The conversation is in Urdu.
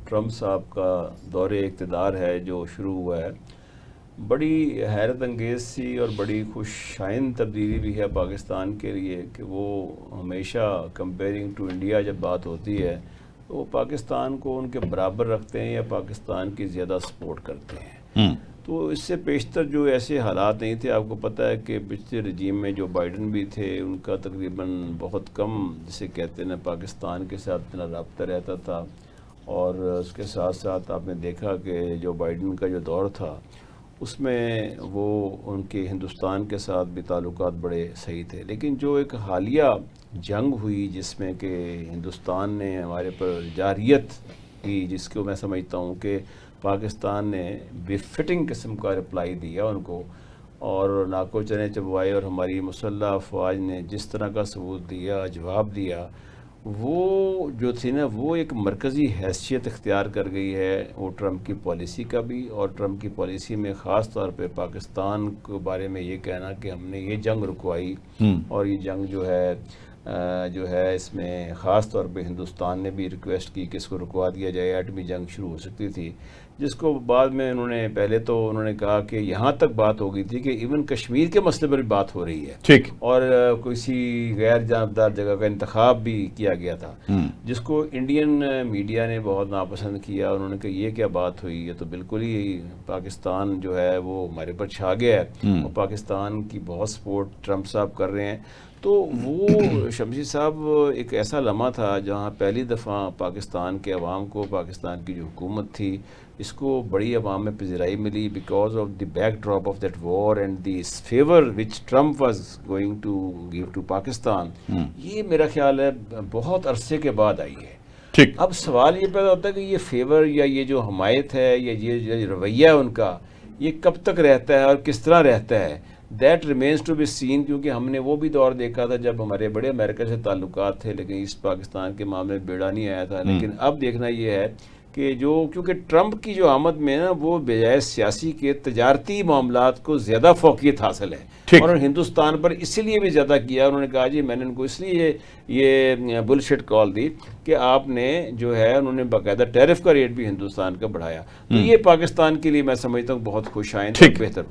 ٹرمپ صاحب کا دور اقتدار ہے جو شروع ہوا ہے، بڑی حیرت انگیز سی اور بڑی خوش آئند تبدیلی بھی ہے پاکستان کے لیے کہ وہ ہمیشہ کمپیئرنگ ٹو انڈیا جب بات ہوتی ہے تو وہ پاکستان کو ان کے برابر رکھتے ہیں یا پاکستان کی زیادہ سپورٹ کرتے ہیں۔ تو اس سے پیشتر جو ایسے حالات نہیں تھے، آپ کو پتہ ہے کہ پچھلے رجیم میں جو بائیڈن بھی تھے ان کا تقریباً بہت کم جسے کہتے ہیں نا پاکستان کے ساتھ اتنا رابطہ رہتا تھا، اور اس کے ساتھ ساتھ آپ نے دیکھا کہ جو بائیڈن کا جو دور تھا اس میں وہ ان کے ہندوستان کے ساتھ بھی تعلقات بڑے صحیح تھے، لیکن جو ایک حالیہ جنگ ہوئی جس میں کہ ہندوستان نے ہمارے پر جارحیت کی، جس کو میں سمجھتا ہوں کہ پاکستان نے بے فٹنگ قسم کا رپلائی دیا ان کو، اور ناکو چنے چبوائے، اور ہماری مسلح افواج نے جس طرح کا ثبوت دیا، جواب دیا، وہ جو تھی نا وہ ایک مرکزی حیثیت اختیار کر گئی ہے وہ ٹرمپ کی پالیسی کا بھی، اور ٹرمپ کی پالیسی میں خاص طور پہ پاکستان کے بارے میں یہ کہنا کہ ہم نے یہ جنگ رکوائی، اور یہ جنگ جو ہے اس میں خاص طور پہ ہندوستان نے بھی ریکویسٹ کی کہ اس کو رکوا دیا جائے، ایٹمی جنگ شروع ہو سکتی تھی، جس کو بعد میں پہلے تو انہوں نے کہا کہ یہاں تک بات ہو گئی تھی کہ ایون کشمیر کے مسئلے پر بھی بات ہو رہی ہے، ٹھیک، اور کسی غیر جانبدار جگہ کا انتخاب بھی کیا گیا تھا، جس کو انڈین میڈیا نے بہت ناپسند کیا۔ انہوں نے کہا یہ کیا بات ہوئی، یہ تو بالکل ہی پاکستان جو ہے وہ ہمارے پر چھا گیا ہے، اور پاکستان کی بہت سپورٹ ٹرمپ صاحب کر رہے ہیں۔ تو وہ شمسی صاحب ایک ایسا لمحہ تھا جہاں پہلی دفعہ پاکستان کے عوام کو، پاکستان کی جو حکومت تھی، اس کو بڑی عوام میں پذیرائی ملی because of the backdrop of that war and the favour which Trump was going to give to Pakistan. یہ میرا خیال ہے بہت عرصے کے بعد آئی ہے۔ ٹھیک، اب سوال یہ پیدا ہوتا ہے کہ یہ فیور یا یہ جو حمایت ہے یا یہ رویہ ہے ان کا، یہ کب تک رہتا ہے اور کس طرح رہتا ہے، that remains to be seen, کیونکہ ہم نے وہ بھی دور دیکھا تھا جب ہمارے بڑے امریکہ سے تعلقات تھے لیکن ایسٹ پاکستان کے معاملے میں بیڑا نہیں آیا تھا، لیکن اب دیکھنا یہ ہے کہ کیونکہ ٹرمپ کی جو آمد میں نا وہ بجائے سیاسی کے تجارتی معاملات کو زیادہ فوقیت حاصل ہے، اور ہندوستان پر اسی لیے بھی زیادہ کیا۔ انہوں نے کہا جی میں نے ان کو اس لیے یہ بلشٹ کال دی کہ آپ نے جو ہے انہوں نے باقاعدہ ٹیرف کا ریٹ بھی ہندوستان کا بڑھایا، تو یہ پاکستان کے لیے میں سمجھتا ہوں بہت خوش آئند اور بہتر